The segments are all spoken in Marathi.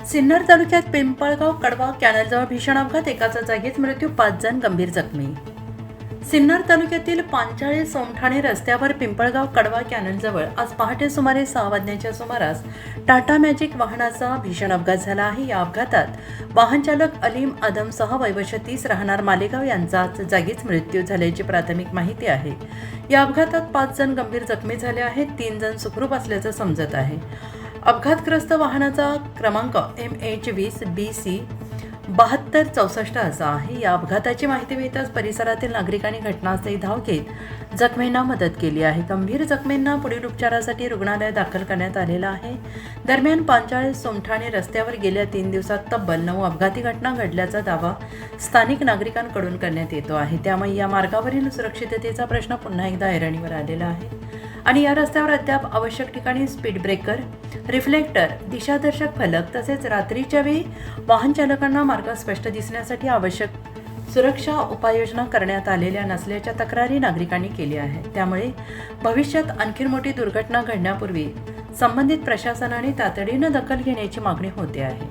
सिन्नर तालुक्यात पिंपळगाव कडवा कॅनलजवळ भीषण अपघात, एकाचा जागीच मृत्यू, 5 जण गंभीर जखमी. सिन्नर तालुक्यातील पांचाळे सोमठाणे रस्त्यावर पिंपळगाव कडवा कॅनलजवळ आज पहाटे सुमारे 6 वाजण्याच्या सुमारास टाटा मॅजिक वाहनाचा भीषण अपघात झाला आहे. या अपघातात वाहन चालक अलीम आदमसह वय 30 राहणार मालेगाव यांचा जागीच मृत्यू झाल्याची प्राथमिक माहिती आहे. या अपघातात 5 जण गंभीर जखमी झाले आहेत. 3 जण सुखरूप असल्याचं समजत आहे. अपघातग्रस्त वाहनाचा क्रमांक MH20 BC 7264 असा आहे. या अपघाताची माहिती मिळताच परिसरातील नागरिकांनी घटनास्थळी धाव घेत जखमींना मदत केली आहे. गंभीर जखमींना पुढील उपचारासाठी रुग्णालयात दाखल करण्यात आलेलं आहे. दरम्यान पांचाळे सोमठाणे रस्त्यावर गेल्या 3 दिवसात तब्बल 9 अपघाती घटना घडल्याचा दावा स्थानिक नागरिकांकडून करण्यात येतो आहे. त्यामुळे या मार्गावरील सुरक्षिततेचा प्रश्न पुन्हा एकदा ऐरणीवर आलेला आहे आणि या रस्त्यावर अद्याप आवश्यक ठिकाणी स्पीड ब्रेकर, रिफ्लेक्टर, दिशादर्शक फलक तसेच रात्रीच्या वेळी वाहन चालकांना मार्ग स्पष्ट दिसण्यासाठी आवश्यक सुरक्षा उपाययोजना करण्यात आलेल्या नसल्याच्या तक्रारी नागरिकांनी केल्या आहेत. त्यामुळे भविष्यात आणखी मोठी दुर्घटना घडण्यापूर्वी संबंधित प्रशासनाने तातडीनं दखल घेण्याची मागणी होते आहे.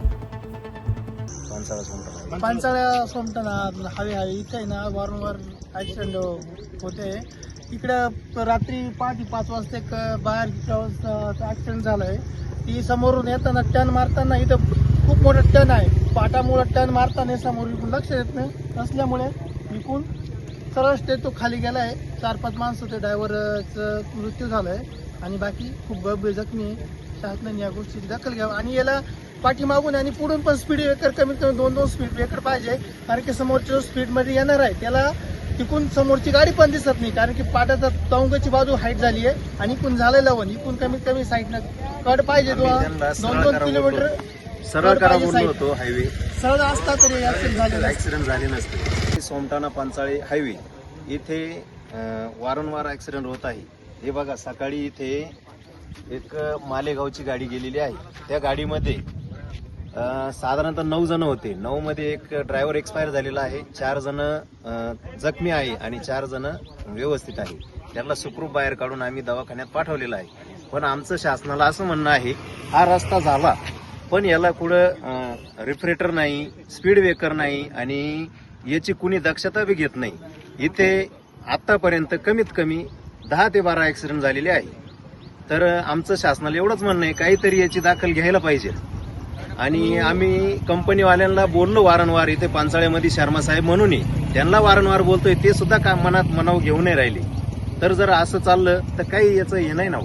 पांचाळ्या सोमठाणा हवे इथे ना वारंवार ॲक्सिडेंट होते. इकडं रात्री पहाटे 5 वाजता एक बाहेर ॲक्सिडेंट झाला आहे. ती समोरून येताना टर्न मारताना इथं खूप मोठा टर्न आहे. पाटामुळं टर्न मारताना समोर इकडून लक्ष येत नसल्यामुळे इकडून सरळ तो खाली गेला आहे. 4-5 माणसं होते. ड्रायव्हरचं मृत्यू झाला आहे आणि बाकी खूप गंभीर जखमी आहे. शासनाने या गोष्टीची दखल घ्यावी आणि याला पाठीमागून आणि पुढून पण स्पीड ब्रेकर कमीत कमी 2-2 स्पीड ब्रेकर पाहिजे. कारण की समोरच्या जो स्पीडमध्ये येणार आहे त्याला तिकून समोरची गाडी पण दिसत नाही. कारण की पाटाचा टोंगाची बाजू हाईट झाली आहे आणि इकून झालेलं वन इकून कमीत कमी साईडनं कड पाहिजे. 2-2 किलोमीटर सरळ करा बोललो होतो. हायवे सरळ असता तरी ऍक्सिडेंट झाले नसते. सोमठाणा पांचाळे हायवे इथे वारंवार ऍक्सिडेंट होत आहे. हे बघा, सकाळी इथे एक मालेगावची गाडी गेलेली आहे. त्या गाडीमध्ये साधारणतः 9 जण होते. 9 मध्ये एक ड्रायव्हर एक्सपायर झालेला आहे. 4 जण जखमी आहे आणि 4 जण व्यवस्थित आहे. त्यांना सुखरूप बाहेर काढून आम्ही दवाखान्यात पाठवलेला आहे. पण आमचं शासनाला असं म्हणणं आहे, हा रस्ता झाला पण याला कुठं रिफ्रेटर नाही, स्पीड ब्रेकर नाही आणि याची कुणी दक्षता बी घेत नाही. इथे आतापर्यंत कमीत कमी 10 ते 12 ऍक्सिडेंट झालेले आहे. तर आमचं शासनाला एवढंच म्हणणं आहे, काहीतरी याची दखल घ्यायला पाहिजे. आणि आम्ही कंपनीवाल्यांना बोललो वारंवार, इथे पांचाळ्यामध्ये शर्मा साहेब म्हणून त्यांना वारंवार बोलतोय, ते सुद्धा मनात मनाव घेऊन नाही राहिले. तर जर असं चाललं तर काही याचं हे नाही ना.